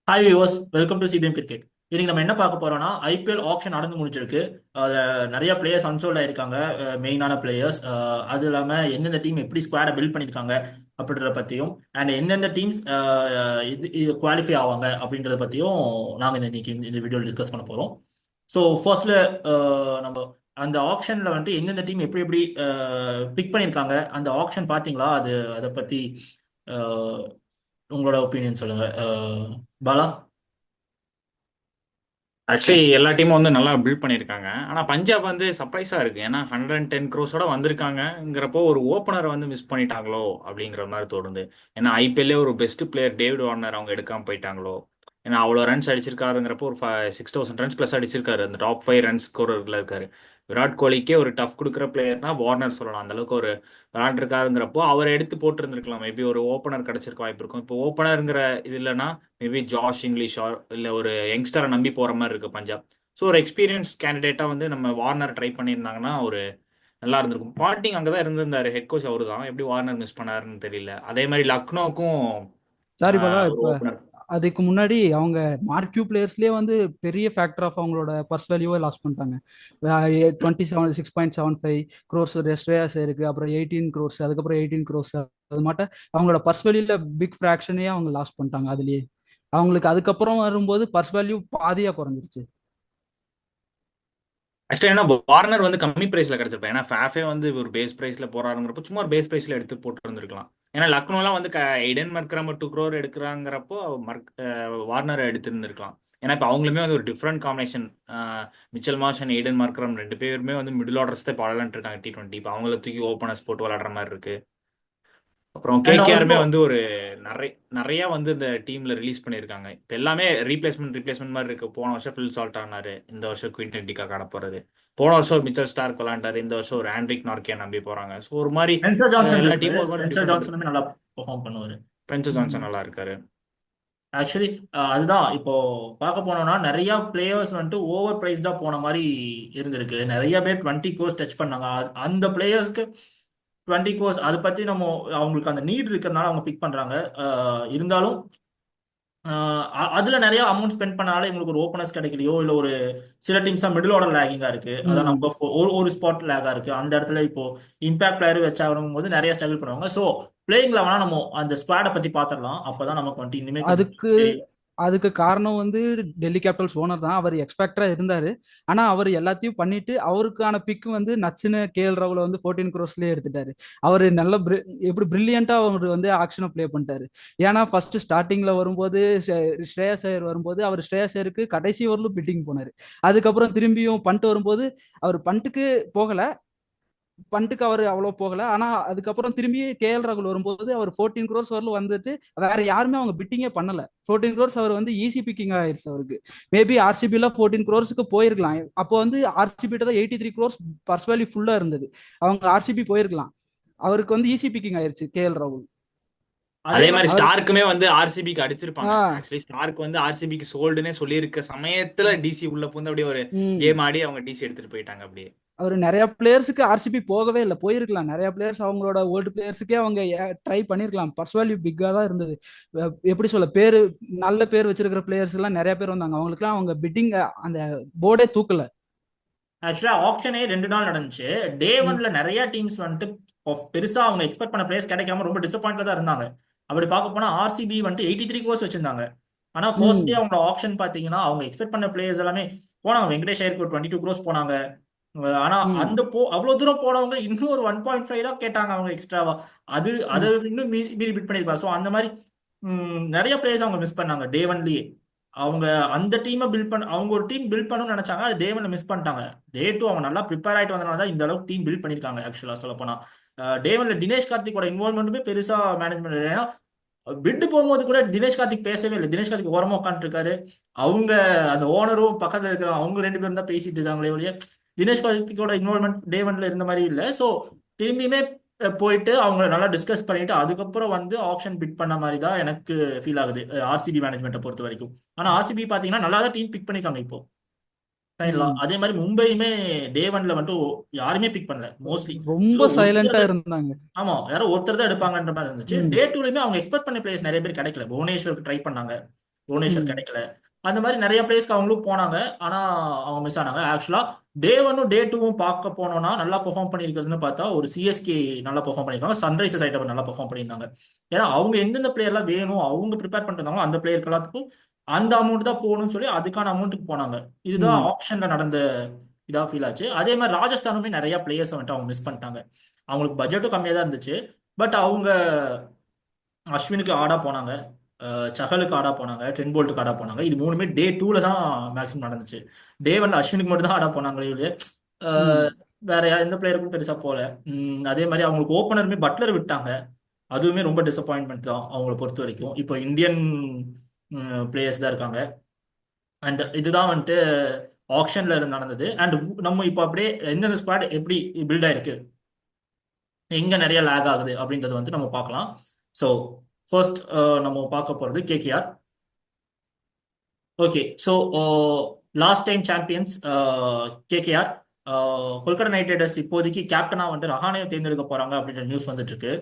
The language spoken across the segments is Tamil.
Hi viewers, welcome to CPM cricket. இன்னைக்கு நம்ம என்ன பார்க்க போறோம்னா ஐபிஎல் ஆப்ஷன் நடந்து முடிஞ்சிருக்கு. நிறைய பிளேயர்ஸ் அன்சோல்ட் ஆயிருக்காங்க, மெயினான பிளேயர்ஸ். அது இல்லாம எந்தெந்த டீம் எப்படி ஸ்குவாடை பில்ட் பண்ணியிருக்காங்க அப்படின்றத பத்தியும், அண்ட் எந்தெந்த டீம்ஸ் இது குவாலிஃபை ஆவாங்க அப்படின்றத பத்தியும் நாங்கள் இன்னைக்கு இந்த வீடியோவில் டிஸ்கஸ் பண்ண போறோம். ஸோ ஃபர்ஸ்ட்ல நம்ம அந்த ஆப்ஷன்ல வந்துட்டு எந்தெந்த டீம் எப்படி எப்படி பிக் பண்ணியிருக்காங்க, அந்த ஆப்ஷன் பார்த்தீங்களா? அதை பத்தி அஹ், உங்களோட ஒப்பீனியன் சொல்லுங்க. பாலா. ஆக்சுவலி எல்லா டீமும் வந்து நல்லா பில்ட் பண்ணியிருக்காங்க. ஆனால் பஞ்சாப் வந்து சர்ப்ரைஸாக இருக்கு. ஏன்னா 110 crores வந்திருக்காங்கங்கிறப்போ ஒரு ஓப்பனர் வந்து மிஸ் பண்ணிட்டாங்களோ அப்படிங்கிற மாதிரி தோணுது. ஏன்னா ஐபிஎல்லே ஒரு பெஸ்ட் பிளேயர் டேவிட் வார்னர் அவங்க எடுக்காம போயிட்டாங்களோ. ஏன்னா அவ்வளோ ரன்ஸ் அடிச்சிருக்காருங்கிறப்போ ஒரு 6,000 ரன்ஸ் ப்ளஸ் அடிச்சிருக்காரு. அந்த டாப் 5 ரன்ஸ் ஸ்கோரர்ல இருக்காரு. விராட் கோலிக்கே ஒரு டஃப் கொடுக்குற பிளேயர்னா வார்னர் சொல்லலாம். அந்த அளவுக்கு ஒரு விளாண்டுருக்காருங்கிறப்போ அவரை எடுத்து போட்டுருந்துருக்கலாம். மேபி ஒரு ஓப்பனர் கிடைச்சிருக்க வாய்ப்பு இருக்கும். இப்போ ஓப்பனருங்கிற இது இல்லைன்னா மேபி ஜாஷ் இங்கிலீஷ் இல்லை ஒரு யங்ஸ்டரை நம்பி போகிற மாதிரி இருக்கு பஞ்சாப். ஸோ ஒரு எக்ஸ்பீரியன்ஸ் கேண்டிடேட்டாக வந்து நம்ம வார்னர் ட்ரை பண்ணியிருந்தாங்கன்னா ஒரு நல்லா இருந்திருக்கும். பாண்டிங் அங்கே தான் இருந்திருந்தாரு. ஹெட் கோச் அவரு தான். எப்படி வார்னர் மிஸ் பண்ணாருன்னு தெரியல. அதே மாதிரி லக்னோக்கும் சாரி பாலா, ஒரு இப்ப ஓப்பனர். அதுக்கு முன்னாடி அவங்க மார்க்யூ பிளேயர்ஸ்லயே வந்து பெரிய ஃபேக்டர் ஆஃப் அவங்களோட பர்ஸ் வேல்யூவை லாஸ் பண்ணிட்டாங்க. 27 6.75 crores ஸ்ரேயாஸ் இருக்கு, அப்புறம் 18 crores, அதுக்கப்புறம் 18 crores. அது மட்டும் அவங்களோட பர்ஸ் வேல்யூல பிக் ஃபிராக்ஷனே அவங்க லாஸ் பண்ணிட்டாங்க. அதுலயே அவங்களுக்கு அதுக்கப்புறம் வரும்போது பர்ஸ் வேல்யூ பாதியா குறைஞ்சிருச்சு. ஆக்சுவலி ஏன்னா வார்னர் வந்து கம்மி பிரைஸ்ல கிடைச்சிருப்பேன். ஏன்னா ஃபேஃபே வந்து ஒரு பேஸ் பிரைஸ்ல போறாருங்கிறப்போ சும்மா ஒரு பேஸ் பிரைஸ்ல எடுத்து போட்டு இருந்திருக்கலாம். ஏன்னா லக்னோலாம் வந்து எய்டன் மர்க்ராம 2 crore எடுக்கிறாங்கிறப்போ வார்னர் எடுத்திருந்திருக்கலாம். ஏன்னா இப்போ அவங்களுமே வந்து ஒரு different combination. Mitchell Marsh and Aiden Markram ரெண்டு பேருமே வந்து மிடில் ஆர்டர்ஸ் தான் இப்போ விளாண்டுட்டு இருக்காங்க T20. இப்போ அவங்கள தூக்கி ஓப்பனர்ஸ் போட்டு விளாடுற மாதிரி இருக்கு. அப்புறம் அண்ட் கேகேஆருமே ஆல்சோ வந்து ஒரு நிறைய நிறைய வந்து இந்த டீம்ல ரிலீஸ் பண்ணியிருக்காங்க. இப்போ எல்லாமே ரீப்ளேஸ்மெண்ட் மாதிரி இருக்கு. போன வருஷம் ஃபில் சால்ட் ஆனாரு, இந்த வருஷம் குவிண்டன் டிகா காட போறாரு. போன வருஷம் ஒரு மிச்சல் ஸ்டார்க் விளாண்டாரு, இந்த வருஷம் ஒரு ஆண்ட்ரிக் நார்க்கியா நம்பி போறாங்க. ஸோ ஒரு மாதிரி ஸ்பென்சர் ஜான்சன் எல்லா இருக்கு. டீமும் ஒரு மாதிரி ஸ்பென்சர் டிஃப்ரெண்ட். ஜான்சனுமே நல்லா பெர்ஃபார்ம் பண்ணுவாரு. பென்சர் ஜான்சன் நல்லா இருக்காரு. ஆக்சுவலி அதுதான் இப்போ பார்க்க போனோம்னா நிறைய பிளேயர்ஸ் வந்துட்டு ஓவர் பிரைஸ்டா போன மாதிரி இருந்திருக்கு. நிறைய பேர் 20 கோர்ஸ் டச் பண்ணாங்க. அந்த பிளேயர்ஸ்க்கு 20 கோர்ஸ் அதை பத்தி நம்ம அவங்களுக்கு அந்த நீட் இருக்கிறதுனால அவங்க பிக் பண்றாங்க. இருந்தாலும் அதுல நிறைய அமௌண்ட் ஸ்பெண்ட் பண்ணாலே உங்களுக்கு ஒரு ஓப்பனர்ஸ் கிடைக்கலையோ, இல்ல ஒரு சில டீம்ஸ் தான் மிடில் ஆர்டர் லேகிங்கா இருக்கு. அதான் ம். நம்ம ஒரு ஒரு ஸ்பாட் லேகா இருக்கு. அந்த இடத்துல இப்போ இம்பாக்ட் பிளேயர் வச்சாகும் போது நிறைய ஸ்ட்ரகிள் பண்ணுவாங்க. ஸோ பிளேயிங்ல வேணா நம்ம அந்த ஸ்குவாடை பத்தி பாத்திரலாம். அப்பதான் நமக்கு வந்துட்டு இனிமே கொஞ்சம் அதுக்கு தெரியும். அதுக்கு காரணம் வந்து டெல்லி கேபிட்டல்ஸ் ஓனர் தான். அவர் எக்ஸ்பெக்டரா இருந்தாரு. ஆனா அவர் எல்லாத்தையும் பண்ணிட்டு அவருக்கான பிக் வந்து நச்சுன்னு கேஎல் ராகுல வந்து 14 crores எடுத்துட்டாரு. அவர் நல்ல எப்படி பிரில்லியண்டா அவர் வந்து ஆக்ஷனை ப்ளே பண்ணிட்டாரு. ஏன்னா ஃபர்ஸ்ட் ஸ்டார்டிங்ல வரும்போது ஸ்ரேயஸ் ஐயர் வரும்போது அவர் ஸ்ரேயஸ் ஐயருக்கு கடைசி ஓவரிலும் பிட்டிங் போனாரு. அதுக்கப்புறம் திரும்பியும் பண்ட் வரும்போது அவர் பண்ட்டுக்கு போகல. பண்ட்டுக்கு அவர் அவ்வளோ போகல. ஆனா அதுக்கப்புறம் திரும்பி கேஎல் ராகுல் வரும்போது அவர் 14 crores வரலும் வந்துட்டு வேற யாருமே அவங்க பிட்டிங்கே பண்ணல. 14 crores அவர் வந்து ஈஸி பிக்கிங் ஆயிடுச்சு அவருக்கு. மேபி ஆர்சிபில 14 crores போயிருக்கலாம். அப்போ வந்து ஆர்சிபி தான் 83 crores பர்ஸ் வேல்யூ ஃபுல்லா இருந்தது. அவங்க ஆர்சிபி போயிருக்கலாம். அவருக்கு வந்து ஈஸி பிக்கிங் ஆயிருச்சு கேஎல் ராகுல். அதே அதே மாதிரி மாதிரி அவருக்கு ஸ்டார்க்குமே வந்து ஆர்சிபிக்கு அடிச்சிருப்பாங்க. ஆஹ் ஆக்சுவலி ஸ்டார்க் வந்து ஆர்சிபிக்கு சோல்டுன்னே சொல்லியிருக்க சமயத்துல டிசி உள்ள புந்து அப்படியே ஒரு உம் கேம் ஆடி அவங்க டிசி எடுத்துட்டு போயிட்டாங்க அப்படியே. அவர் நிறைய பிளேயர்ஸுக்கு ஆர்சிபி போகவே இல்லை, போயிருக்கலாம். நிறைய பிளேயர்ஸ் அவங்களோட ஓல்டு பிளேயர்ஸுக்கே அவங்க ட்ரை பண்ணிருக்கலாம். பர்ஸ் வேல்யூ பிக்கா தான் இருந்தது. எப்படி சொல்ல, பேரு நல்ல பேர் வச்சிருக்கிற பிளேயர்ஸ் எல்லாம் நிறைய பேர் வந்தாங்க. அவங்களுக்குலாம் அவங்க பிட்டிங் அந்த போர்டே தூக்கல. ஆக்சுவலா ஆப்ஷனே 2 நாள் நடந்துச்சு. டே ம், ஒன்ல நிறைய டீம்ஸ் வந்துட்டு பெருசா அவங்க எக்ஸ்பெக்ட் பண்ண பிளேயர்ஸ் கிடைக்காம ரொம்ப டிசப்பாயிண்ட்ல தான் இருந்தாங்க. அப்படி பார்க்க போனா ஆர்சிபி வந்துட்டு 83 கோர்ஸ் வச்சிருந்தாங்க. ஆனா ஃபர்ஸ்ட் டே ம், அவங்க ஆப்ஷன் பாத்தீங்கன்னா அவங்க எக்ஸ்பெக்ட் பண்ண பிளேயர்ஸ் எல்லாமே போனாங்க. வெங்கடேஷ் ஐயருக்கு ஒரு 22 கோர்ஸ் போனாங்க. ஆனா ம், அந்த அவ்வளவு தூரம் போனவங்க இன்னும் ஒரு 1.5 தான் கேட்டாங்க அவங்க எக்ஸ்ட்ராவா. அதை ம், இன்னும் மீறி பிட் பண்ணிருப்பாங்க. ஸோ அந்த மாதிரி நிறைய பிளேயர்ஸ் அவங்க மிஸ் பண்ணாங்க டே ஒன்லயே. அவங்க அந்த டீமை பில்ட் பண்ண அவங்க ஒரு டீம் பில்ட் பண்ணணும்னு நினைச்சாங்க, அது டே ஒன்ல மிஸ் பண்ணிட்டாங்க. டே டூ அவங்க நல்லா ப்ரிப்பேர் ஆயிட்டு வந்தனால தான் இந்த அளவுக்கு டீம் பில்ட் பண்ணிருக்காங்க. ஆக்சுவலா சொல்ல போனா டே ஒன்ல தினேஷ் கார்த்திக்கோட இன்வால்மெண்ட்டுமே பெருசா மேனேஜ்மெண்ட். ஏன்னா விட்டு போகும்போது கூட தினேஷ் கார்த்திக் பேசவே இல்லை. தினேஷ் கார்த்திக் ஓரமா உட்காந்துருக்காரு. அவங்க அந்த ஓனரும் பக்கத்துல இருக்கிற அவங்க 2 பேரும் தான் பேசிட்டு இருக்காங்களே ஒழிய தினேஷ் கார்த்திக்கோட இன்வால்மெண்ட் டே ஒன்ல இருந்த மாதிரி இல்லை. ஸோ திரும்பியுமே போயிட்டு அவங்க நல்லா டிஸ்கஸ் பண்ணிட்டு அதுக்கப்புறம் வந்து ஆப்ஷன் பிட் பண்ண மாதிரி தான் எனக்கு ஃபீல் ஆகுது ஆர்சிபி மேனேஜ்மெண்ட்டை பொறுத்த வரைக்கும். ஆனா ஆர்சிபி பாத்தீங்கன்னா நல்லா தான் டீம் பிக் பண்ணிருக்காங்க இப்போ ஃபைனலா. ம். அதே மாதிரி மும்பையுமே டே ஒன்ல மட்டும் யாருமே பிக் பண்ணல மோஸ்ட்லி. ஏதோ ரொம்ப ஒருத்தர் சைலண்டா தான். இருந்தாங்க. ஆமா, யாரோ ஒருத்தர் தான் எடுப்பாங்கன்ற மாதிரி இருந்துச்சு. ம், டே டூலயுமே அவங்க எக்ஸ்பெக்ட் பண்ண பிளேயர்ஸ் நிறைய பேர் கிடைக்கல. புவனேஸ்வருக்கு ட்ரை பண்ணாங்க. புவனேஸ்வர் ம் கிடைக்கல. அந்த மாதிரி நிறைய பிளேஸ்க்கு அவங்களும் போனாங்க. ஆனா அவங்க மிஸ் ஆனாங்க. ஆக்சுவலா டே 1ம் டே 2வும் பார்க்க போனோம்னா நல்லா பெர்ஃபார்ம் பண்ணியிருக்கிறதுன்னு பார்த்தா ஒரு சிஎஸ்கே நல்லா பெர்ஃபார்ம் பண்ணியிருக்காங்க, சன்ரைசர்ஸ் ஹைதராபாத் நல்லா பெர்ஃபார்ம் பண்ணியிருந்தாங்க. ஏன்னா அவங்க எந்தெந்த பிளேயர்லாம் வேணும் அவங்க ப்ரிப்பேர் பண்ணிருந்தாங்களோ அந்த பிளேயருக்கு எல்லாத்துக்கும் அந்த அமௌண்ட் தான் போகணும்னு சொல்லி அதுக்கான அமௌண்ட்டுக்கு போனாங்க. இதுதான் ம் ஆப்ஷன்ல நடந்த இதா ஃபீல் ஆச்சு. அதே மாதிரி ராஜஸ்தானுமே நிறைய பிளேயர்ஸ் வந்துட்டு அவங்க மிஸ் பண்ணிட்டாங்க. அவங்களுக்கு பட்ஜெட்டும் கம்மியாக தான் இருந்துச்சு. பட் அவங்க அஸ்வினுக்கு ஆடா போனாங்க, சஹலுக்கு ஆடா போனாங்க, ட்ரெண்ட் போல்ட்டுக்கு ஆடா போனாங்க. இது மூணுமே டே 2ல தான் மேக்ஸிமம் நடந்துச்சு. டே 1ல அஸ்வினுக்கு மட்டும் தான் ஆடா போனாங்களே இல்லையே அஹ், ம் வேற எந்த பிளேயருக்கும் பெருசா போல. அதே மாதிரி அவங்களுக்கு ஓப்பனருமே பட்லர் விட்டாங்க. அதுவுமே ரொம்ப டிசப்பாயின்மெண்ட் தான் அவங்கள பொறுத்த வரைக்கும். இப்போ இந்தியன் பிளேயர்ஸ் தான் இருக்காங்க. அண்ட் இதுதான் வந்துட்டு ஆக்ஷன்ல நடந்தது. அண்ட் நம்ம இப்போ அப்படியே எந்தெந்த ஸ்குவாட் எப்படி பில்ட் ஆயிருக்கு, எங்க நிறைய லேக் ஆகுது அப்படின்றத வந்து நம்ம பார்க்கலாம். ஸோ ஃபர்ஸ்ட் நம்ம பார்க்க போறது KKR. Okay, so last time champions KKR. Kolkata night Riders இப்போதைக்கு கேப்டனா வந்து ரஹானேவை தேர்ந்தெடுக்க போறாங்க அப்படின்ற நியூஸ் வந்துட்டு இருக்கு.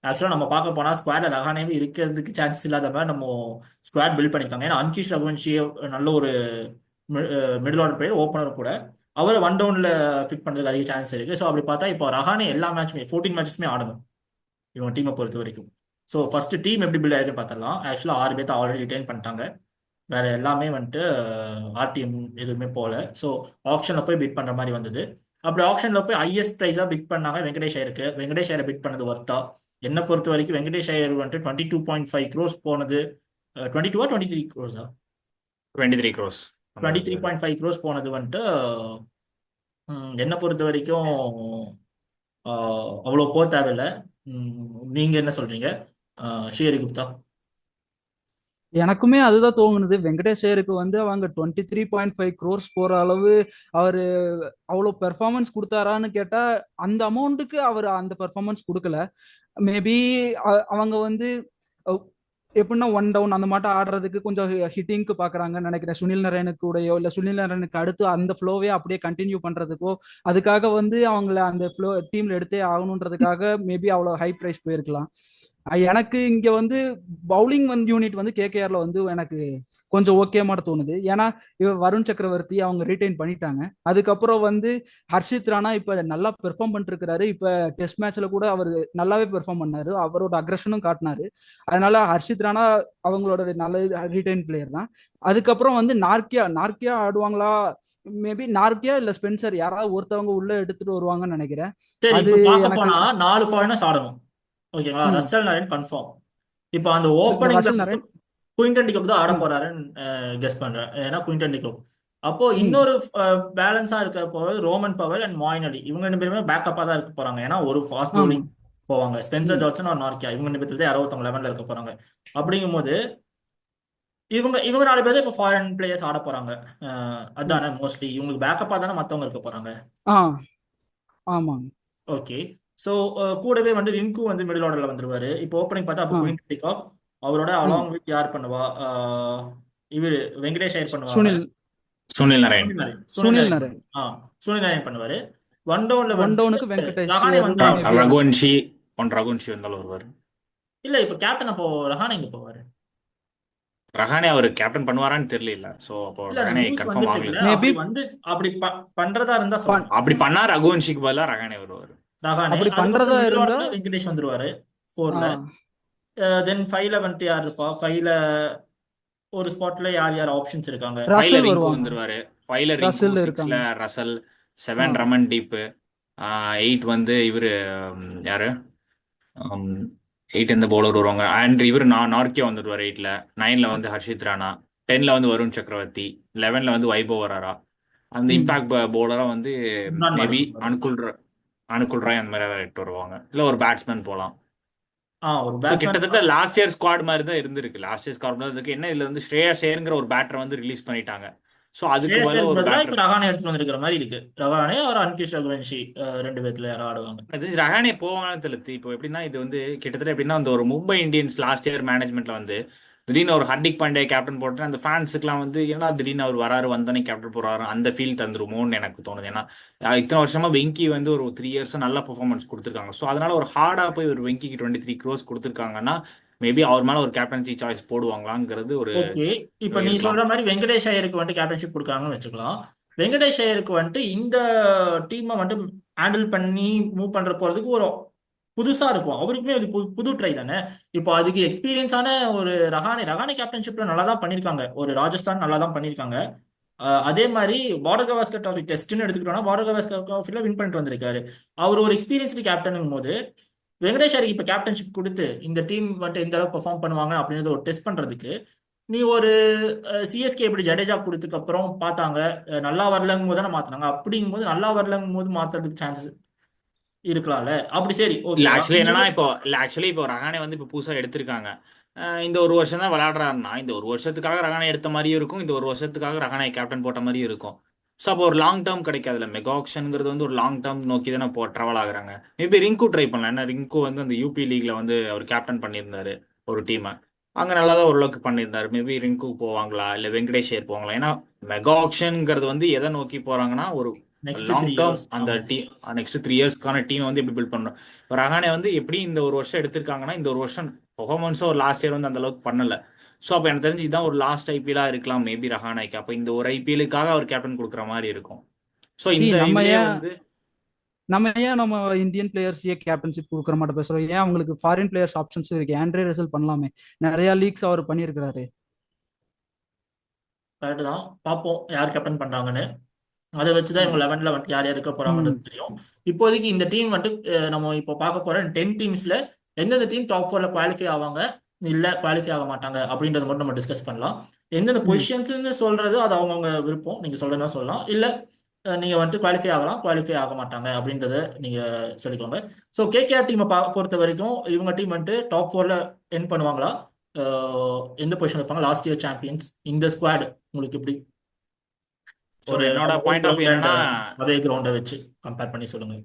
ஆக்சுவலாக நம்ம பார்க்க போனா ஸ்குவாட்ல ரஹானேவே இருக்கிறதுக்கு சான்சஸ் இல்லாத மாதிரி நம்ம ஸ்குவாட் பில்ட் பண்ணிருக்காங்க. ஏன்னா அன்கிஷ் ரகுவன்ஷி நல்ல ஒரு மிடில் ஆர்டர் பிளேயர், ஓப்பனர் கூட. அவரை 1 டவுன்ல ஃபிட் பண்றதுக்கு அதிக சான்ஸ் இருக்கு. ஸோ அப்படி பார்த்தா இப்போ ரஹானே எல்லா மேட்சுமே 14 மேட்சஸ்மே ஆடணும் இவங்க டீமை பொறுத்த வரைக்கும். ஸோ ஃபர்ஸ்ட் டீம் எப்படி பில்ட் ஆயிருக்குன்னு பார்த்தலாம். ஆக்சுவலாக 6 பேர்த்த ஆல்ரெடி ரிட்டைன் பண்ணிட்டாங்க. வேற எல்லாமே வந்துட்டு ஆர்டிஎம் எதுவுமே போல. ஸோ ஆப்ஷனில் போய் பிட் பண்ற மாதிரி வந்தது. அப்படி ஆப்ஷனில் போய் ஹையஸ்ட் ப்ரைஸாக பிட் பண்ணாங்க வெங்கடேஷ் ஐயருக்கு. வெங்கடேஷ் ஐயரை பிட் பண்ணது ஒர்த்தா? என்னை பொறுத்த வரைக்கும் வெங்கடேஷ் ஐயர் வந்துட்டு 22.5 crores போனது. 22 23 crores 23 crores அந்த டுவெண்ட்டி த்ரீ இதுல. பாயிண்ட் ஃபைவ் க்ரோஸ் போனது வந்துட்டு என்னை பொறுத்த வரைக்கும் அவ்வளோ போக தேவையில்லை. நீங்க என்ன சொல்றீங்க ஸ்ரீஹரி குப்தா? எனக்குமே அதுதான் தோணுது. வெங்கடேஷ் ஐயருக்கு வந்து அவங்க 23.5 crores போற அளவு அவரு அவ்வளோ பெர்ஃபார்மன்ஸ் கொடுத்தாரான்னு கேட்டா அந்த அமௌண்ட்டுக்கு அவர் அந்த பெர்ஃபார்மன்ஸ் கொடுக்கல. மேபி அவங்க வந்து அஹ், எப்படின்னா 1 டவுன் அந்த மாட்டம் ஆடுறதுக்கு கொஞ்சம் ஹிட்டிங்க்கு பாக்குறாங்கன்னு நினைக்கிறேன். சுனில் நரேனுக்கு கூடயோ இல்ல சுனில் நரேனுக்கு அடுத்து அந்த ஃப்ளோவே அப்படியே கண்டினியூ பண்றதுக்கோ அதுக்காக வந்து அவங்கள அந்த ஃப்ளோ டீம்ல எடுத்தே ஆகணுன்றதுக்காக மேபி அவ்வளோ ஹை பிரைஸ் போயிருக்கலாம். எனக்கு இங்க வந்து பவுலிங் வந்து யூனிட் வந்து கேகேஆர்ல வந்து எனக்கு கொஞ்சம் ஓகே மாதிரி தோணுது. ஏன்னா வருண் சக்கரவர்த்தி அவங்க ரீடைன் பண்ணிட்டாங்க. அதுக்கப்புறம் வந்து ஹர்ஷித் ராணா இப்ப நல்லா பெர்ஃபார்ம் பண்ணிட்டு இருக்காரு. இப்ப டெஸ்ட் மேட்ச்ல கூட அவர் நல்லாவே பெர்ஃபார்ம் பண்ணாரு, அவரோட அக்ரஷனும் காட்டினாரு. அதனால ஹர்ஷித் ராணா அவங்களோட நல்ல ரீடைன் பிளேயர் தான். அதுக்கப்புறம் வந்து நார்கியா நார்கியா ஆடுவாங்களா? மேபி நார்கியா இல்ல ஸ்பென்சர் யாராவது ஒருத்தவங்க உள்ள எடுத்துட்டு வருவாங்கன்னு நினைக்கிறேன். சரி, அது இப்போ பார்க்க எனக்கு. போனா 4 ஃபாரினர்ஸ் ஆடணும். ஓகேங்களா? ம் ரசல் நரேன் கன்ஃபார்ம். இப்போ அந்த இல்ல ஓப்பனிங்ல ரசல் மட்டும் நரேன். குயின்டன் டிகாக் தான் ஆட ம் போறாருன்னு கெஸ் பண்றேன். ஏன்னா குயின்டன் டிகாக். அப்போ ம் இன்னொரு பேலன்ஸா இருக்க போறது ரோமன் பவல் அண்ட் மாயின் அலி. இவங்க 2 பேருமே பேக்கப்பா தான் இருக்க போறாங்க. ஏன்னா ஒரு ஃபாஸ்ட் ஆமா. பவுலிங் போவாங்க. ஸ்பென்சர் ம் ஜான்சன் ஒரு நார்க்கியா, இவங்க 2 பேர்த்துல யாரோ ஒருத்தவங்க 11ல இருக்க போறாங்க. அப்படிங்கும்போது இவங்க 4 பேர் தான் இப்போ ஃபாரின் பிளேயர்ஸ் ஆட போறாங்க. ம் அதானே மோஸ்ட்லி இவங்களுக்கு பேக்கப்பா தானே மத்தவங்க இருக்க போறாங்க. ஆ ஆமாங்க. ஓகே. ஸோ கூடவே வந்து ரிங்கு வந்து மிடில் ஆர்டர்ல வந்துருவாரு. இப்போ ஓப்பனிங் பார்த்தா அப்போ ஆ குயின் டிகாக் அவரோட ம் அலாங் வித் யார் பண்ணுவா? இவரு வெங்கடேஷ் ஐயர் பண்ணுவாங்க. சுனில் சுனில் நரேன். சுனில் சுனில் நாராயண் நரேன். ஆ சுனில் நாராயண் பண்ணுவாரு. 1 டவுன்ல ஒன் வந்து டவுனுக்கு வெங்கடேஷ் ரஹானே ஐயரும் வந்தா மேபி ஆடலாம். ரகுவன்ஷி ரகுவன்ஷி வந்தாலும் வருவார். இல்ல இப்போ கேப்டன் அப்போ ரஹானே இங்க போவாரு. ரஹானே அவர் கேப்டன் பண்ணுவாரான்னு தெரியல. ஸோ அப்போ இல்ல அந்த ரஹானே நியூஸ் கன்ஃபார்ம் வந்துட்டு ஆகல. இருக்குல்ல, மேபி அப்படி வந்து அப்படி பண்றதா இருந்தா சொல்றேன். அப்படி பண்ணா ரகுவன்ஷிக்கு பதிலாக ரஹானே வருவார். ரஹானே அப்படி அதுக்கப்புறம் பண்றதா மிடில் இருந்தா ஆர்டர்ல வெங்கடேஷ் வந்துருவாரு ஆ 4ல. தென் 5ல வந்துட்டு யார் இருப்பா? 5ல ஒரு ஸ்பாட்ல யார் யார் ஆப்ஷன்ஸ் இருக்காங்க? ஃபைவ்ல ரசல் ரிங்கு வருவாங்க. வந்துருவாரு. ஃபைவ்ல ரிங்கு, ரசல் சிக்ஸ்ல இருக்காங்க. ரசல், ஆ 7 ரமன் டீப்பு, 8 வந்து இவரு யாரு, 8 எந்த பவுலர் வருவாங்க, அண்ட் இவர் நார்க்கியா வந்துடுவார் 8ல. 9ல வந்து ஹர்ஷித் ராணா, 10ல வந்து வருண் சக்கரவர்த்தி, 11ல வந்து வைபவ் வராரா. அந்த ம் இம்பாக்ட் பவுலரா வந்து இம்ரான் மேபி மாலிக் வந்துருவாரு. அனுகுல் ராய் அந்த மாதிரி ஏதாவது எடுத்து வருவாங்க. இல்ல ஒரு பேட்ஸ்மேன் போலாம். ஒரு ஸோ பேட்ஸ்மேன். கிட்டத்தட்ட லாஸ்ட் இயர் ஸ்குவாட் மாதிரி தான் இருந்திருக்கு. லாஸ்ட் இயர் ஸ்குவாட் தான் இருக்கு. என்ன இதுல வந்து ஸ்ரேயாஸ் ஐயர்ங்கிற ஒரு பேட்டரை வந்து ரிலீஸ் பண்ணிட்டாங்க. ஸோ அதுக்கு பதிலாக ஸ்ரேயஸருக்கு ஒரு பதிலா இப்ப பேட்டர். ரஹானே எடுத்துட்டு வந்திருக்கிற மாதிரி இருக்கு. ரஹானே ஒரு அன்கிஷ் ரகுவன்ஷி 2 பேர்த்துல யாரும் ஆடுவாங்க. ரஹானே போவாங்கன்னு தெரியல. இப்போ எப்படின்னா இது வந்து கிட்டத்தட்ட எப்படின்னா அந்த ஒரு மும்பை இந்தியன்ஸ் லாஸ்ட் இயர் மேனேஜ்மெண்ட்ல வந்து திடீர்னு ஒரு ஹர்திக் பாண்டியா கேப்டன் போட்டு அந்த ஃபேன்ஸுக்குலாம் வந்து ஏன்னா திடீர்னு அவர் வராரு வந்தோடனே கேப்டன் போறாரு அந்த ஃபீல் தந்துருமோன்னு எனக்கு தோணுது. ஏன்னா இத்தனை வருஷமா வெங்கி வந்து ஒரு 3 இயர்ஸ் நல்ல பெர்ஃபார்மன்ஸ் கொடுத்துருக்காங்க. ஸோ அதனால ஒரு ஹார்டா போய் ஒரு வெங்கிக்கு 23 crores கொடுத்துருக்காங்கன்னா மேபி அவர் மேல ஒரு கேப்டன்சி சாய்ஸ் போடுவாங்களாங்கிறது ஒரு ஓகே. இப்ப நீ இருக்கலாம். சொல்ற மாதிரி வெங்கடேஷ் ஐயருக்கு வந்துட்டு கேப்டன்ஷிப் கொடுக்குறாங்கன்னு வச்சுக்கலாம். வெங்கடேஷ் ஐயருக்கு வந்துட்டு இந்த டீமை வந்துட்டு ஹேண்டில் பண்ணி மூவ் பண்ற போறதுக்கு ஒரு புதுசா இருக்கும். அவருக்குமே அது புது ட்ரை தானே. இப்போ அதுக்கு எக்ஸ்பீரியன்ஸான ஒரு ரஹானே கேப்டன்ஷிப்ல நல்லா தான் பண்ணியிருக்காங்க. ஒரு ராஜஸ்தான் நல்லா தான் பண்ணியிருக்காங்க. அதே மாதிரி பார்டர் கவாஸ்கர் ட்ராஃபி டெஸ்ட்னு எடுத்துக்கிட்டோம்னா பார்டர் கவாஸ்கர் ட்ராஃபில வின் பண்ணிட்டு வந்திருக்காரு. அவர் ஒரு எக்ஸ்பீரியன்ஸ்டு கேப்டனும் போது வெங்கடேஷ் ஐயருக்கு இப்போ கேப்டன்ஷிப் கொடுத்து இந்த டீம் வந்துட்டு எந்த அளவுக்கு பெர்ஃபார்ம் பண்ணுவாங்க அப்படின்றத ஒரு டெஸ்ட் பண்றதுக்கு நீ ஒரு சிஎஸ்கே எப்படி ஜடேஜா கொடுத்ததுக்கு அப்புறம் பார்த்தாங்க, நல்லா வரலங்கும் போது தானே மாத்தினாங்க. அப்படிங்கும்போது நல்லா வரலங்கும் போது மாத்துறதுக்கு சான்சஸ் இருக்கலாம்ல. அப்படி சரி இல்ல ஓகே. ஆக்சுவலி என்னன்னா இப்போ ரஹானே வந்து இப்போ புதுசா எடுத்திருக்காங்க. இந்த ஒரு வருஷம் தான் விளையாடுறாருன்னா இந்த ஒரு வருஷத்துக்காக ரஹானே எடுத்த மாதிரியும் இருக்கும், இந்த ஒரு வருஷத்துக்காக ரஹானே கேப்டன் போட்ட மாதிரியும் இருக்கும். ஸோ அப்போ ஒரு லாங் டேர்ம் கிடைக்காதுல்ல. மெகா ஆக்ஷனுங்கிறது வந்து ஒரு லாங் டேர்ம் நோக்கி தானே ட்ராவல் ஆகுறாங்க. மேபி ரிங்கு ட்ரை பண்ணலாம். ஏன்னா ரிங்கு வந்து அந்த யூபி லீக்ல வந்து அவர் கேப்டன் பண்ணியிருந்தாரு ஒரு டீமை. அங்கே நல்லா தான் ஓரளவுக்கு பண்ணியிருந்தாரு. மேபி ரிங்கு போவாங்களா இல்லை வெங்கடேஷ் ஐயர் போவாங்களா? ஏன்னா மெகா ஆக்ஷனுங்கிறது வந்து எதை நோக்கி போறாங்கன்னா ஒரு next long three term years அந்த ஆமா. டீம் நெக்ஸ்ட் 3 இயர்ஸ்க்கான டீமை வந்து எப்படி பில்ட் பண்ணணும். இப்போ ரஹானே வந்து எப்படி இந்த ஒரு வருஷம் எடுத்திருக்காங்கன்னா இந்த ஒரு வருஷம் பெர்ஃபார்மன்ஸும் ஒரு லாஸ்ட் இயர் வந்து அந்த அளவுக்கு பண்ணல. ஸோ அப்போ எனக்கு தெரிஞ்சு இதுதான் ஒரு லாஸ்ட் ஐபிஎல்லாக இருக்கலாம் மேபி ரஹானேக்கு. அப்போ இந்த ஒரு ஐபிஎலுக்காக அவர் கேப்டன் கொடுக்குற மாதிரி இருக்கும். ஸோ சி இந்த நம்ம இதுலயே ஏன் வந்து நம்ம இந்தியன் பிளேயர்ஸே கேப்டன்ஷிப் கொடுக்குற மாட்டோம் பேசுறோம். ஏன் அவங்களுக்கு ஃபாரின் பிளேயர்ஸ் ஆப்ஷன்ஸ் இருக்கு. ஆண்ட்ரே ரசல் பண்ணலாமே, நிறைய லீக்ஸ் அவர் பண்ணியிருக்கிறாரு. கரெக்ட் தான். பார்ப்போம் யார் கேப்டன் பண்றாங்கன்னு. அதை வச்சுதான் இவங்க 11ல வந்துட்டு யார் யார் இருக்க ம் போறாங்கன்றது தெரியும். இப்போதைக்கு இந்த டீம் வந்துட்டு நம்ம இப்போ பார்க்க போற 10 டீம்ஸ்ல எந்தெந்த டீம் டாப் 4ல குவாலிஃபை ஆவாங்க, இல்ல குவாலிஃபை ஆக மாட்டாங்க அப்படின்றத மட்டும் நம்ம டிஸ்கஸ் பண்ணலாம். எந்தெந்த ம் பொசிஷன்ஸ்னு சொல்றது அது அவங்கவுங்க விருப்பம். நீங்க சொல்றதா சொல்லலாம், இல்ல நீங்க வந்துட்டு குவாலிஃபை ஆகலாம், குவாலிஃபை ஆக மாட்டாங்க அப்படின்றத நீங்க சொல்லிக்கோங்க. ஸோ கேகேஆர் டீமை பொறுத்த வரைக்கும் இவங்க டீம் வந்துட்டு டாப் 4ல என் பண்ணுவாங்களா? எந்த பொசிஷன் இருப்பாங்க? லாஸ்ட் இயர் சாம்பியன்ஸ் இந்த ஸ்குவாட் உங்களுக்கு எப்படி ஸோ ஒரு என்னோட home point of ground and என்னன்னா அவே கிரவுண்டை வச்சு கம்பேர் பண்ணி சொல்லுங்க.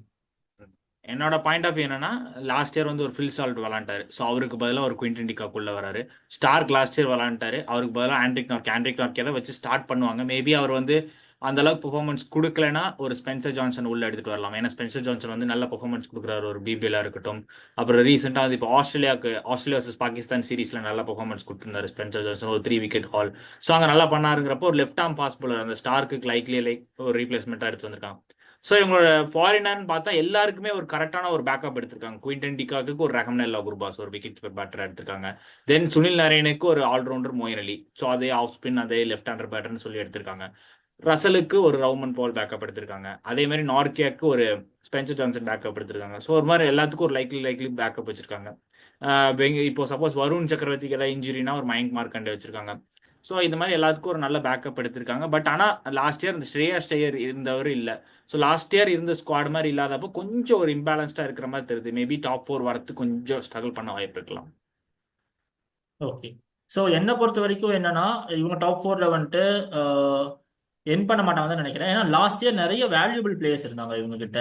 என்னோட பாயிண்ட் ஆஃப் என்னன்னா லாஸ்ட் இயர் வந்து ஒரு ஃபில் சால்ட் விளாண்டாரு. ஸோ அவருக்கு பதிலாக ஒரு குவிண்டன் டிகாக்குள்ள வராரு. ஸ்டார்க் லாஸ்ட் இயர் விளாண்டாரு. அவருக்கு பதிலாக ஆண்ட்ரிக் நார்க்கே தான் வச்சு ஸ்டார்ட் பண்ணுவாங்க. மேபி அவர் வந்து அந்த அளவுக்கு பெர்ஃபார்மன்ஸ் கொடுக்கலனா ஒரு ஸ்பென்சர் ஜான்சன் உள்ள எடுத்துட்டு வரலாம். ஏன்னா ஸ்பென்சர் ஜான்சன் வந்து நல்ல பெர்ஃபார்மன்ஸ் கொடுக்குறாரு ஒரு பிபிஎல்லா இருக்கட்டும். அப்புறம் ரீசெண்டாக வந்து இப்போ ஆஸ்திரேலியா வர்சஸ் பாகிஸ்தான் சீரீஸ்ல நல்ல பெர்ஃபார்மன்ஸ் கொடுத்திருந்தாரு ஸ்பென்சர் ஜான்சன், ஒரு 3 விக்கெட் ஹால். ஸோ அங்கே நல்லா பண்ணாருங்கிறப்போ ஒரு லெஃப்ட் ஆர்ம் ஃபாஸ்ட் bowler அந்த ஸ்டார்க்கு லைக் ஒரு ரீப்ளேஸ்மெண்ட்டாக எடுத்து வந்திருக்காங்க. ஸோ இவங்களோட ஃபாரினர்னு பார்த்தா எல்லாருக்குமே ஒரு கரெக்டான ஒரு பேக்கப் எடுத்திருக்காங்க. குவிண்டன் டிகாக்கு ஒரு ரஹம்னல்லா குர்பாஸ் ஒரு விக்கெட் கீப்பர் பேட்டர் எடுத்திருக்காங்க. தென் சுனில் நரேனுக்கு ஒரு ஆல்ரவுண்டர் மொயின் அலி. ஸோ அதே ஆஃப் ஸ்பின் அதே லெஃப்ட் ஹேண்டர் பேட்டர்னு சொல்லி எடுத்திருக்காங்க. ரசலுக்கு ஒரு ரவுமன் பால் பேக்கப் எடுத்திருக்காங்க. அதே மாதிரி நார்க்கியாக்கு ஒரு ஸ்பென்சர் ஜான்சன் பேக்கப் எடுத்திருக்காங்க. ஸோ ஒரு மாதிரி எல்லாத்துக்கும் ஒரு லைக்லி பேக்கப் வச்சிருக்காங்க. இப்போ சப்போஸ் வருண் சக்கரவர்த்திக்கு ஏதாவது இன்ஜுரினா ஒரு மயங்க் மார்க்கண்டே வச்சிருக்காங்க. ஸோ இந்த மாதிரி எல்லாத்துக்கும் ஒரு நல்ல பேக்கப் எடுத்திருக்காங்க. பட் ஆனால் லாஸ்ட் இயர் இந்த ஸ்ரேயாஸ் ஐயர் இருந்தவர் இல்லை. ஸோ லாஸ்ட் இயர் இருந்த ஸ்குவாட் மாதிரி இல்லாதப்போ கொஞ்சம் ஒரு இம்பேலன்ஸ்டாக இருக்கிற மாதிரி தெரியுது. மேபி டாப் 4 வரத்துக்கு கொஞ்சம் ஸ்ட்ரகிள் பண்ண வாய்ப்பு இருக்கலாம். ஓகே. ஸோ என்னை பொறுத்த வரைக்கும் என்னன்னா இவங்க டாப் 4ல வந்துட்டு என் பண்ண மாட்டாங்கன்னு தான் நினைக்கிறேன். ஏன்னா லாஸ்ட் இயர் நிறைய வேல்யூபிள் பிளேயர்ஸ் இருந்தாங்க இவங்க கிட்ட.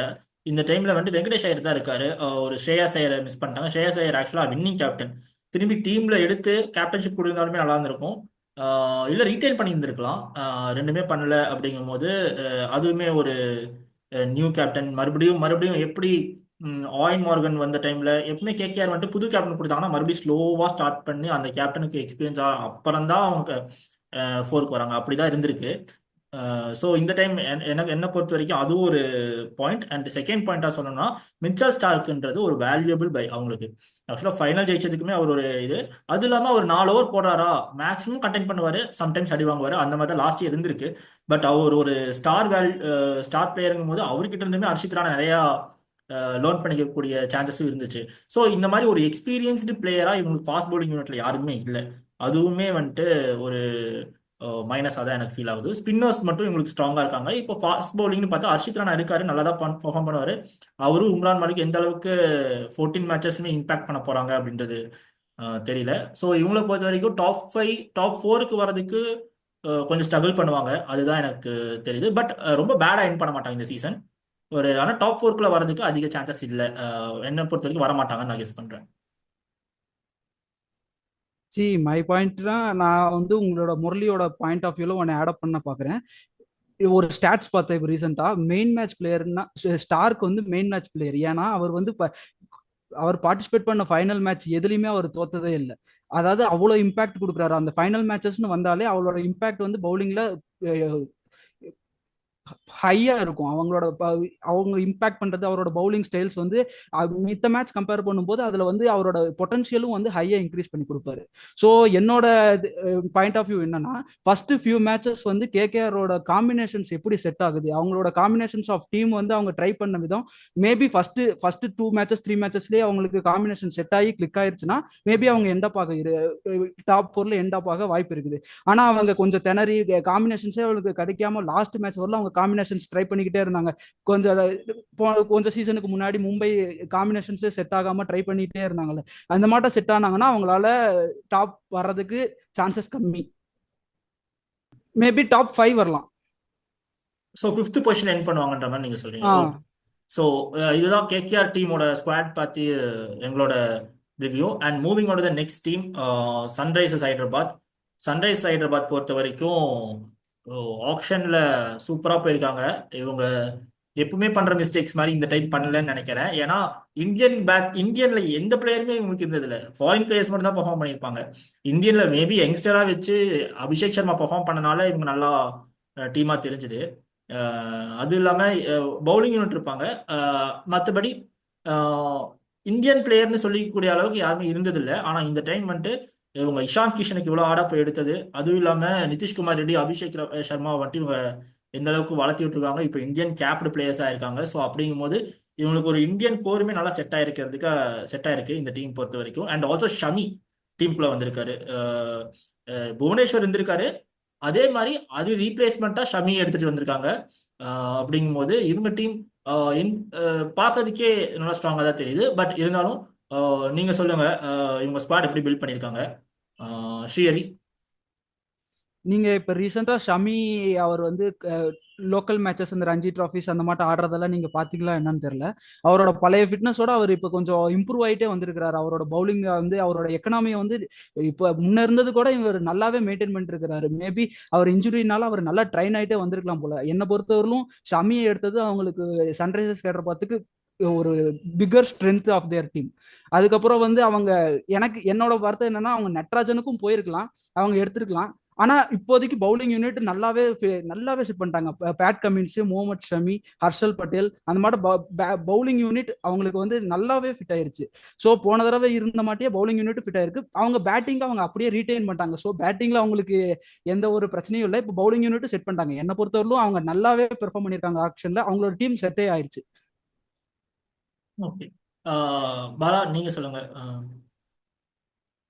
இந்த டைம்ல வந்துட்டு வெங்கடேஷ் ஐயர் தான் இருக்காரு. ஒரு ஸ்ரேயாஸ் ஐயரை மிஸ் பண்ணிட்டாங்க. ஸ்ரேயாஸ் ஐயர் ஆக்சுவலா வின்னிங் கேப்டன். திரும்பி டீம்ல எடுத்து கேப்டன்ஷிப் கொடுத்தாலுமே நல்லா இருந்திருக்கும். இல்ல ரீட்டைன் பண்ணியிருந்திருக்கலாம். ரெண்டுமே பண்ணல அப்படிங்கும்போது அதுவுமே ஒரு நியூ கேப்டன் மறுபடியும் மறுபடியும் எப்படி ஆயின் மார்கன் வந்த டைம்ல எப்பவுமே கேகேஆர் வந்துட்டு புது கேப்டன் கொடுத்தாங்கன்னா மறுபடியும் ஸ்லோவா ஸ்டார்ட் பண்ணி அந்த கேப்டனுக்கு எக்ஸ்பீரியன்ஸ் அப்புறம் தான் அவங்க 4க்கு வராங்க. அப்படிதான் இருந்திருக்கு. ஸோ இந்த டைம் எனக்கு என்ன பொறுத்த வரைக்கும் அதுவும் ஒரு பாயிண்ட். அண்ட் செகண்ட் பாயிண்டா சொல்லணும்னா மிச்சல் ஸ்டார்க்ன்றது ஒரு வேல்யூபிள் பை அவங்களுக்கு. ஆக்சுவலாக ஃபைனல் ஜெயிச்சதுக்குமே அவர் ஒரு இது. அது இல்லாமல் அவர் 4 ஓவர் போடுறாரா மேக்ஸிமம் கண்டென்ட் பண்ணுவார், சம்டைம்ஸ் அடி வாங்குவார். அந்த மாதிரி தான் லாஸ்ட் இருந்திருக்கு. பட் அவர் ஒரு ஸ்டார் பிளேயருங்கும் போது அவர்கிட்ட இருந்துமே அர்ஷித்ரான நிறையா லேர்ன் பண்ணிக்கக்கூடிய சான்சஸும் இருந்துச்சு. ஸோ இந்த மாதிரி ஒரு எக்ஸ்பீரியன்ஸ்டு பிளேயரா இவங்களுக்கு ஃபாஸ்ட் பவுலிங் யூனிட்ல யாருமே இல்லை. அதுவுமே வந்துட்டு ஒரு மைனஸாக தான் எனக்கு ஃபீல் ஆகுது. ஸ்பின்னர்ஸ் மட்டும் இவங்களுக்கு ஸ்ட்ராங்காக இருக்காங்க. இப்போ ஃபாஸ்ட் பவுலிங்னு பார்த்தா ஹர்ஷித் ராணா இருக்காரு, நல்லா தான் பெர்ஃபார்ம் பண்ணுவார். அவரும் உம்ரான் மாலிக் எந்த அளவுக்கு 14 மேட்சஸ்மே இம்பாக்ட் பண்ண போறாங்க அப்படின்றது தெரியல. ஸோ இவங்களை பொறுத்த வரைக்கும் டாப் 4க்கு வரதுக்கு கொஞ்சம் ஸ்ட்ரகிள் பண்ணுவாங்க, அதுதான் எனக்கு தெரியுது. பட் ரொம்ப பேடாக என் பண்ண மாட்டாங்க இந்த சீசன். ஆனால் டாப் 4க்குள்ள வரதுக்கு அதிக சான்சஸ் இல்லை. என்னை பொறுத்த வரைக்கும் வர மாட்டாங்கன்னு நான் கெஸ் பண்றேன். சி மை பாயிண்ட் தான். நான் வந்து உங்களோட முரளியோட பாயிண்ட் ஆஃப் வியூல ஒன்று ஆட் பண்ண பார்க்குறேன். ஒரு ஸ்டாட்ஸ் பார்த்தேன் இப்போ ரீசெண்டாக. மெயின் மேட்ச் பிளேயர்னா ஸ்டார்க் வந்து மெயின் மேட்ச் பிளேயர். ஏன்னா அவர் வந்து அவர் பார்ட்டிசிபேட் பண்ண ஃபைனல் மேட்ச் எதுலையுமே அவர் தோத்ததே இல்லை. அதாவது அவ்வளோ இம்பாக்ட் கொடுக்குறாரு. அந்த ஃபைனல் மேட்சஸ்னு வந்தாலே அவளோட இம்பாக்ட் வந்து பவுலிங்ல ஹையா இருக்கும். அவங்க இம்பாக்ட் பண்றது, அவரோட பவுலிங் ஸ்டைல்ஸ் வந்து மித்த மேட்ச் கம்பேர் பண்ணும்போது அதுல வந்து அவரோட பொட்டன்ஷியலும் வந்து ஹையா இன்க்ரீஸ் பண்ணி கொடுப்பாரு. ஸோ என்னோட பாயிண்ட் ஆஃப் வியூ என்னன்னா, ஃபர்ஸ்ட் ஃபியூ மேட்சஸ் வந்து கேகேஆரோட காம்பினேஷன்ஸ் எப்படி செட் ஆகுது, அவங்களோட காம்பினேஷன்ஸ் ஆஃப் டீம் வந்து அவங்க ட்ரை பண்ண விதம், மேபி ஃபர்ஸ்ட் 2 மேட்சஸ் 3 மேட்சஸ்லேயே அவங்களுக்கு காம்பினேஷன் செட் ஆகி கிளிக் ஆயிருச்சுன்னா மேபி அவங்க எண்டப் ஆக டாப் 4ல எண்டப் ஆக வாய்ப்பு இருக்குது. ஆனா அவங்க கொஞ்சம் திணறி காம்பினேஷன்ஸே அவங்களுக்கு கிடைக்காம லாஸ்ட் மேட்ச் வரல அவங்க காம்பினேஷன்ஸ் ட்ரை பண்ணிக்கிட்டே இருந்தாங்க. கொஞ்சம் சீசனுக்கு முன்னாடி மும்பை காம்பினேஷன்ஸே செட் ஆகாம ட்ரை பண்ணிட்டே இருந்தாங்கல்ல, அந்த மாட்டம் செட் ஆனாங்கன்னா அவங்களால டாப் வர்றதுக்கு சான்சஸ் கம்மி. மேபி டாப் 5 வரலாம். ஸோ 5th பொசிஷன் என் பண்ணுவாங்கன்ற மாதிரி நீங்க சொல்றீங்க. ஸோ இதுதான் கேகேஆர் டீமோட ஸ்குவாட் பத்தி எங்களோட review. And moving on to the next team, Sunrisers Hyderabad. Sunrisers Hyderabad பொறுத்த வரைக்கும் ஆக்ஷன்ல சூப்பரா போயிருக்காங்க. இவங்க எப்பவுமே பண்ற மிஸ்டேக்ஸ் மாதிரி இந்த டைம் பண்ணலன்னு நினைக்கிறேன். ஏன்னா இந்தியன்ல எந்த பிளேயருமே இவங்களுக்கு இருந்தது இல்லை. ஃபாரின் பிளேயர்ஸ் மட்டும் தான் பெர்ஃபார்ம் பண்ணியிருப்பாங்க. இந்தியன்ல மேபி யங்ஸ்டரா வச்சு அபிஷேக் சர்மா பெர்ஃபார்ம் பண்ணனால இவங்க நல்லா டீமா தெரிஞ்சுது. அது இல்லாம பவுலிங் யூனிட் இருப்பாங்க. மற்றபடி இந்தியன் பிளேயர்னு சொல்லிக்கூடிய அளவுக்கு யாருமே இருந்ததில்லை. ஆனா இந்த டைம் வந்துட்டு இவங்க இஷான் கிஷனுக்கு இவ்வளோ ஆடா போய் எடுத்தது, அதுவும் இல்லாம நிதிஷ்குமார் ரெட்டி, அபிஷேக் சர்மா வந்துட்டு இவங்க எந்த அளவுக்கு வளர்த்தி விட்டுருக்காங்க. இப்போ இந்தியன் கேப்டு பிளேயர்ஸா இருக்காங்க. ஸோ அப்படிங்கும்போது இவங்களுக்கு ஒரு இந்தியன் கோருமே நல்லா செட் ஆயிருக்கு இந்த டீம் பொறுத்த வரைக்கும். அண்ட் ஆல்சோ ஷமி டீமுக்குள்ள வந்திருக்காரு. புவனேஸ்வர் இருந்திருக்காரு, அதே மாதிரி அது ரீப்ளேஸ்மெண்ட்டா ஷமி எடுத்துட்டு வந்திருக்காங்க. அப்படிங்கும்போது இவங்க டீம் பார்க்கறதுக்கே நல்லா ஸ்ட்ராங்காக தான் தெரியுது. பட் இருந்தாலும் நீங்க சொல்லுங்க, இவங்க ஸ்குவாட் எப்படி பில்ட் பண்ணியிருக்காங்க ஸ்ரீஹரி? நீங்க இப்ப ரீசெண்டா ஷமி அவர் வந்து லோக்கல் மேட்சஸ் இந்த ரஞ்சி டிராஃபிஸ் அந்த மாதிரி ஆடுறதெல்லாம் நீங்க பாத்தீங்களா என்னன்னு தெரியல. அவரோட பழைய ஃபிட்னஸோட அவர் இப்ப கொஞ்சம் இம்ப்ரூவ் ஆயிட்டே வந்திருக்கிறாரு. அவரோட பவுலிங் வந்து அவரோட எக்கனாமியை வந்து இப்ப முன்ன இருந்தது கூட இவர் நல்லாவே மெயின்டைன் பண்ணிட்டு இருக்கிறாரு. மேபி அவர் இன்ஜுரினால அவர் நல்லா ட்ரைன் ஆயிட்டே வந்திருக்கலாம் போல. என்னை பொறுத்தவரையிலும் ஷமியை எடுத்தது அவங்களுக்கு சன்ரைசர்ஸ் ஹைதராபாத்துக்கு ஒரு bigger strength of their team. அதுக்கப்புறம் வந்து அவங்க என்னோட வார்த்தை என்னன்னா, அவங்க நட்ராஜனுக்கும் போயிருக்கலாம், அவங்க எடுத்திருக்கலாம். ஆனா இப்போதைக்கு பவுலிங் யூனிட் நல்லாவே செட் பண்ணிட்டாங்க. பேட் கமின்ஸ், முகமது ஷமி, ஹர்ஷல் பட்டேல், அந்த மாதிரி பவுலிங் யூனிட் அவங்களுக்கு வந்து நல்லாவே ஃபிட் ஆயிருச்சு. ஸோ போன தடவை இருந்த மாட்டியே பவுலிங் யூனிட் ஃபிட் ஆயிருக்கு. அவங்க பேட்டிங் அவங்க அப்படியே ரீடைன் பண்ணிட்டாங்க. ஸோ பேட்டிங்ல அவங்களுக்கு எந்த ஒரு பிரச்சனையும் இல்லை. இப்போ பவுலிங் யூனிட் செட் பண்ணிட்டாங்க. என்னை பொறுத்தவரையிலும் அவங்க நல்லாவே பெர்ஃபார்ம் பண்ணியிருக்காங்க. ஆக்ஷன்ல அவங்களோட டீம் செட்டே ஆயிருச்சு. ஓகே, பாலா நீங்க சொல்லுங்க.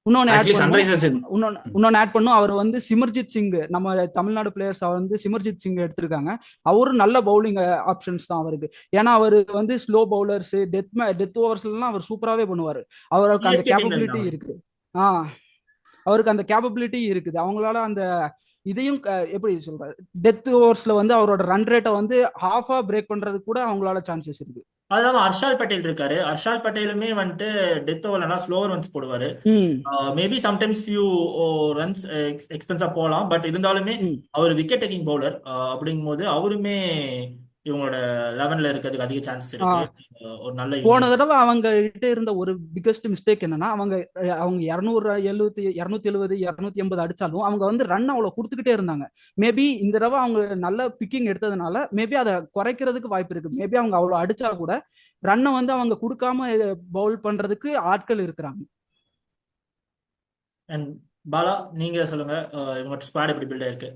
இன்னொன்னு ஆட் பண்ணும், அவர் வந்து சிமர்ஜித் சிங், நம்ம தமிழ்நாடு பிளேயர்ஸ் வந்து சிமர்ஜித் சிங் எடுத்திருக்காங்க. அவரும் நல்ல பவுலிங் ஆப்ஷன்ஸ் தான் அவருக்கு. ஏன்னா அவர் வந்து ஸ்லோ பவுலர்ஸ், டெத் ஓவர்ஸ்லாம் அவர் சூப்பராகவே பண்ணுவார். அவருக்கு அந்த கேப்பபிலிட்டி இருக்கு. அவருக்கு அந்த கேப்பபிலிட்டி இருக்குது. அவங்களால அந்த இதையும் எப்படி சொல்றாரு, டெத் ஓவர்ஸ்ல வந்து அவரோட ரன் ரேட்டை வந்து ஹாஃபா பிரேக் பண்றதுக்கு கூட அவங்களால சான்சஸ் இருக்கு. அது இல்லாமல் ஹர்ஷால் பட்டேல் இருக்காரு. ஹர்ஷால் பட்டேலுமே வந்துட்டு டெத் ஓவர் நல்லா ஸ்லோவர் ரன்ஸ் போடுவாரு. மேபி சம்டைம்ஸ் ஃபியூ ரன்ஸ் எக்ஸ்பென்ஸா போகலாம். பட் இருந்தாலுமே அவர் விக்கெட் டேக்கிங் பவுலர். அப்படிங்கும்போது அவருமே இவங்களோட 11ல இருக்கிறதுக்கு அதிக சான்ஸ் இருக்கு. ஒரு நல்ல போன தடவை அவங்க கிட்ட இருந்த ஒரு பிகஸ்ட் மிஸ்டேக் என்னன்னா, அவங்க 270 280 அடிச்சாலும் அவங்க வந்து ரன் அவ்வளவு கொடுத்துக்கிட்டே இருந்தாங்க. மேபி இந்த தடவை அவங்க நல்ல பிக்கிங் எடுத்ததுனால மேபி அதை குறைக்கிறதுக்கு வாய்ப்பு இருக்கு. மேபி அவங்க அவ்வளவு அடிச்சா கூட ரன்னை வந்து அவங்க கொடுக்காம பவுல் பண்றதுக்கு ஆட்கள் இருக்கிறாங்க. பாலா நீங்க சொல்லுங்க, இவங்க ஸ்குவாட் எப்படி பில்ட் ஆயிருக்கு?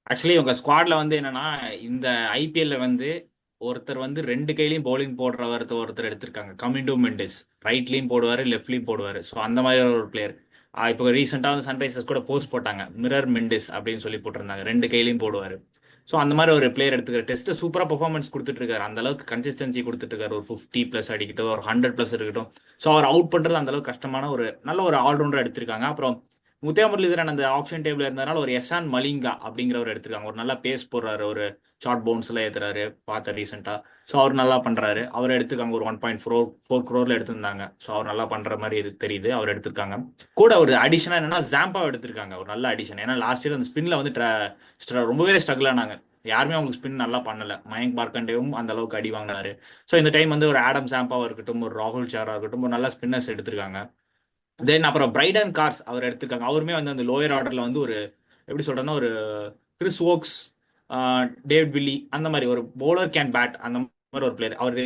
ஆக்சுவலி உங்க ஸ்குவாட்ல வந்து என்னன்னா, இந்த ஐபிஎல்ல வந்து ஒருத்தர் வந்து 2 கையிலையும் பவுலிங் போடுறவர் ஒருத்தர் எடுத்திருக்காங்க. கமிண்டோ மெண்டிஸ் ரைட்லையும் போடுவார், லெஃப்ட்லையும் போடுவார். ஸோ அந்த மாதிரி ஒரு பிளேயர். இப்போ ரீசெண்டாக வந்து சன்ரைசர்ஸ் கூட போஸ்ட் போட்டாங்க, மிரர் மெண்டிஸ் அப்படின்னு சொல்லி போட்டிருந்தாங்க. 2 கையிலையும் போடுவார். ஸோ அந்த மாதிரி ஒரு பிளேயர் எடுத்துக்கிற டெஸ்ட் சூப்பராக பெர்ஃபார்மன்ஸ் கொடுத்துட்டு இருக்காரு. அந்த அளவுக்கு கன்சிஸ்டன்சி கொடுத்துட்டு இருக்காரு. ஒரு 50+ அடிக்கட்டும், ஒரு 100+ இருக்கட்டும். ஸோ அவர் அவுட் பண்ணுறது அந்த அளவுக்கு கஷ்டமான ஒரு நல்ல ஒரு ஆல்ரவுண்டர் எடுத்திருக்காங்க. அப்புறம் முத்தியா முரளிதரன் அந்த ஆப்ஷன் டேபிள் இருந்ததுனால ஒரு எஸ்ஆன் மலிங்கா அப்படிங்கிறவர் எடுத்திருக்காங்க. ஒரு நல்லா பேஸ் போடுறாரு, ஒரு ஷார்ட் பவுன்ஸ்லாம் ஏற்றுறாரு பார்த்த ரீசெண்டாக. ஸோ அவர் நல்லா பண்ணுறாரு. அவர் எடுத்துருக்காங்க. ஒரு 1.4 crore எடுத்திருந்தாங்க. ஸோ அவர் நல்லா பண்ணுற மாதிரி இது தெரியுது. அவர் எடுத்திருக்காங்க. கூட ஒரு அடிஷனாக என்னன்னா ஜாம்பா எடுத்திருக்காங்க. ஒரு நல்ல அடிஷன். ஏன்னா லாஸ்ட் இயர் அந்த ஸ்பின்ல வந்து ரொம்பவே ஸ்ட்ரகிள் ஆனாங்க. யாருமே அவங்களுக்கு ஸ்பின் நல்லா பண்ணல. மயங்க் மார்க்கண்டேவும் அந்த அளவுக்கு அடி வாங்கினாரு. ஸோ இந்த டைம் வந்து ஒரு ஆடம் சாம்பாவா இருக்கட்டும், ஒரு ராகுல் சாரா இருக்கட்டும், ஒரு நல்ல ஸ்பின்னர்ஸ் எடுத்திருக்காங்க. தென் அப்புறம் பிரைடன் கார்ஸ் அவர் எடுத்திருக்காங்க. அவருமே வந்து அந்த லோயர் ஆர்டர்ல வந்து ஒரு எப்படி சொல்றேன்னா ஒரு கிறிஸ் ஓக்ஸ், டேவிட் வில்லி அந்த மாதிரி ஒரு bowler கேன் பேட் அந்த மாதிரி ஒரு பிளேயர். அவர்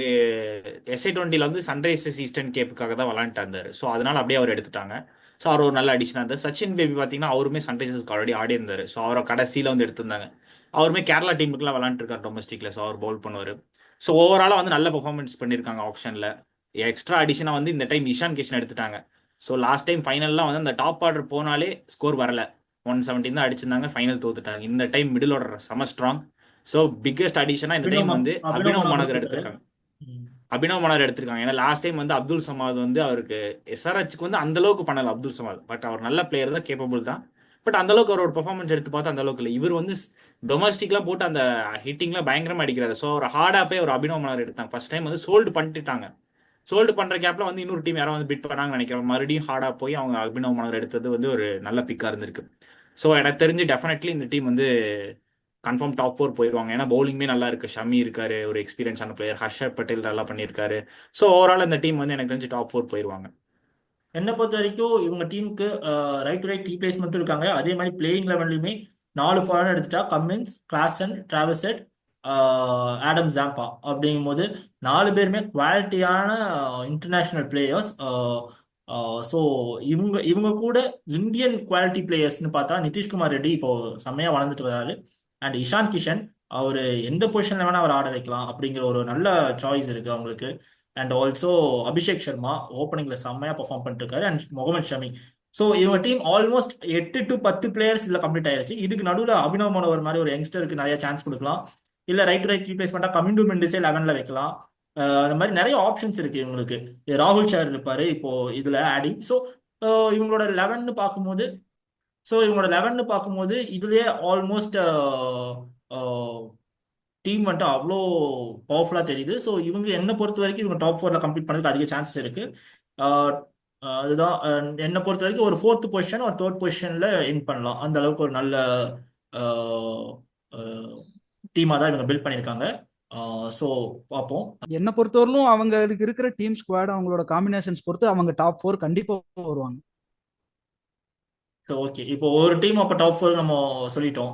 SI20 வந்து சன்ரைசர்ஸ் ஈஸ்டர்ன் கேப்புக்காக தான் விளாண்டுட்டு இருந்தாரு. ஸோ அதனால அப்படியே அவர் எடுத்துட்டாங்க. ஸோ அவர் ஒரு நல்ல அடிஷனாக இருந்தார். சச்சின் பேபி பார்த்தீங்கன்னா அவருமே சன்ரைசர்ஸ்க்கு ஆல்ரெடி ஆடி இருந்தார். ஸோ அவரை கடைசியில் வந்து எடுத்திருந்தாங்க. அவருமே கேரளா டீமுக்குலாம் விளாண்டுருக்காரு டொமஸ்டிக்ல. ஸோ அவர் பவுல் பண்ணுவார். ஸோ ஓவராலாக வந்து நல்ல பெர்ஃபார்மன்ஸ் பண்ணியிருக்காங்க ஆப்ஷனில். எக்ஸ்ட்ரா அடிஷனாக வந்து இந்த டைம் இஷான் கிஷன் எடுத்துட்டாங்க. ஸோ லாஸ்ட் டைம் ஃபைனல்லாம் வந்து அந்த டாப் ஆர்டர் போனாலே ஸ்கோர் வரல. 117 தான் அடிச்சிருந்தாங்க, ஃபைனல் தோத்துட்டாங்க. இந்த டைம் மிடில் ஆர்டர் செம ஸ்ட்ராங். ஸோ பிக்கெஸ்ட் அடிஷனாக இந்த டைம் வந்து அபினவ் அபினவ் மனோகர் மனோகர் எடுத்திருக்காரு. எடுத்திருக்காங்க. ம். அபினவ் மலர் எடுத்திருக்காங்க. ஏன்னா லாஸ்ட் டைம் வந்து அப்துல் சமாத் வந்து அவருக்கு SRHக்கு வந்து அந்த அளவுக்கு பண்ணல அப்துல் சமாத். பட் அவர் நல்ல பிளேயர் தான், கேப்பபிள் தான். பட் அந்த அளவுக்கு அவரோட பெர்ஃபார்மன்ஸ் எடுத்து பார்த்தா அந்த அளவுக்கு இல்லை. இவர் வந்து டொமஸ்டிக்லாம் போட்டு அந்த ஹிட்டிங்லாம் பயங்கரமா அடிக்கிறாரு. ஸோ ஒரு ஹார்டாக போய் ஒரு அபினவ் மலர் எடுத்தாங்க. ஃபர்ஸ்ட் டைம் வந்து சோல்டு பண்ணிட்டாங்க. சோல்டு பண்ற கேப்ல வந்து இன்னொரு டீம் யாரோ வந்து பிட் பண்ணாங்கன்னு நினைக்கிறேன். மறுபடியும் ஹார்டா போய் அவங்க அபினவ் மலர் எடுத்தது வந்து ஒரு நல்ல பிக்கா இருந்திருக்கு. ஸோ எனக்கு தெரிஞ்சு டெஃபினெட்லி இந்த டீம் வந்து கன்ஃபார்ம் டாப் 4 போயிடுவாங்க. ஏன்னா பவுலிங்குமே நல்லா இருக்கு. ஷமி இருக்காரு, ஒரு எக்ஸ்பீரியன்ஸான பிளேயர். ஹர்ஷர் பட்டேல் நல்லா பண்ணியிருக்காரு. ஸோ ஓவரால் இந்த டீம் வந்து எனக்கு தெரிஞ்சு டாப் 4 போயிடுவாங்க. என்னை பொறுத்த வரைக்கும் இவங்க டீமுக்கு ரைட் டு ரைட் ரீப்ளேஸ்மெண்ட்டும் இருக்காங்க. அதே மாதிரி பிளேயிங் லெவன்லையுமே 4 ஃபாரின் எடுத்துட்டா கம்மின்ஸ், கிளாசன், டிராவசெட், ஆடம் ஜாம்பா அப்படிங்கும்போது 4 பேருமே குவாலிட்டியான இன்டர்நேஷனல் பிளேயர்ஸ். ஸோ இவங்க இவங்க கூட இந்தியன் குவாலிட்டி பிளேயர்ஸ்னு பார்த்தா நிதிஷ்குமார் ரெட்டி இப்போ செம்மையா வளர்ந்துட்டு வராரு. அண்ட் இஷான் கிஷன் அவர் எந்த பொசிஷன்ல வேணா அவர் ஆட வைக்கலாம் அப்படிங்கிற ஒரு நல்ல சாய்ஸ் இருக்கு அவங்களுக்கு. அண்ட் ஆல்சோ அபிஷேக் சர்மா ஓப்பனிங்ல செம்மையா பெர்ஃபார்ம் பண்ணிட்டு இருக்காரு. அண்ட் முகமது ஷமி. ஸோ இவங்க டீம் ஆல்மோஸ்ட் 8 to 10 பிளேயர்ஸ் இதுல கம்ப்ளீட் ஆயிருச்சு. இதுக்கு நடுவில் அபினவ் மனோகர் மாதிரி ஒரு யங்ஸ்டருக்கு நிறைய சான்ஸ் கொடுக்கலாம். இல்ல ரைட் டு ரைட் ரீப்ளேஸ்மெண்டா கமிண்டு மெண்டிஸே 11ல வைக்கலாம். அந்த மாதிரி நிறைய ஆப்ஷன்ஸ் இருக்கு இவங்களுக்கு. ராகுல் சார் இருப்பாரு இப்போ இதுல ஆடிங். ஸோ இவங்களோட 11 பார்க்கும்போது இவங்களோட 11 பார்க்கும்போது இதுலயே ஆல்மோஸ்ட் டீம் வந்துட்டு அவ்வளோ பவர்ஃபுல்லாக தெரியுது. ஸோ இவங்க என்னை பொறுத்த வரைக்கும் இவங்க டாப் 4ல கம்ப்ளீட் பண்ணதுக்கு அதிக சான்சஸ் இருக்கு. ஆஹ் அதுதான் என்னை பொறுத்த வரைக்கும் ஒரு 4th பொசிஷன் ஒரு 3rd பொசிஷன்ல என் பண்ணலாம். அந்த அளவுக்கு ஒரு நல்ல டீமாக தான் இவங்க பில்ட் பண்ணியிருக்காங்க. ஸோ பார்ப்போம். என்னை பொறுத்தவரையிலும் அவங்களுக்கு இருக்கிற டீம் ஸ்குவாட் அவங்களோட காம்பினேஷன்ஸ் பொறுத்து அவங்க டாப் 4 கண்டிப்பா வருவாங்க. ஸோ ஓகே, இப்போ ஒரு டீம் அப்போ டாப் 4 நம்ம சொல்லிட்டோம்.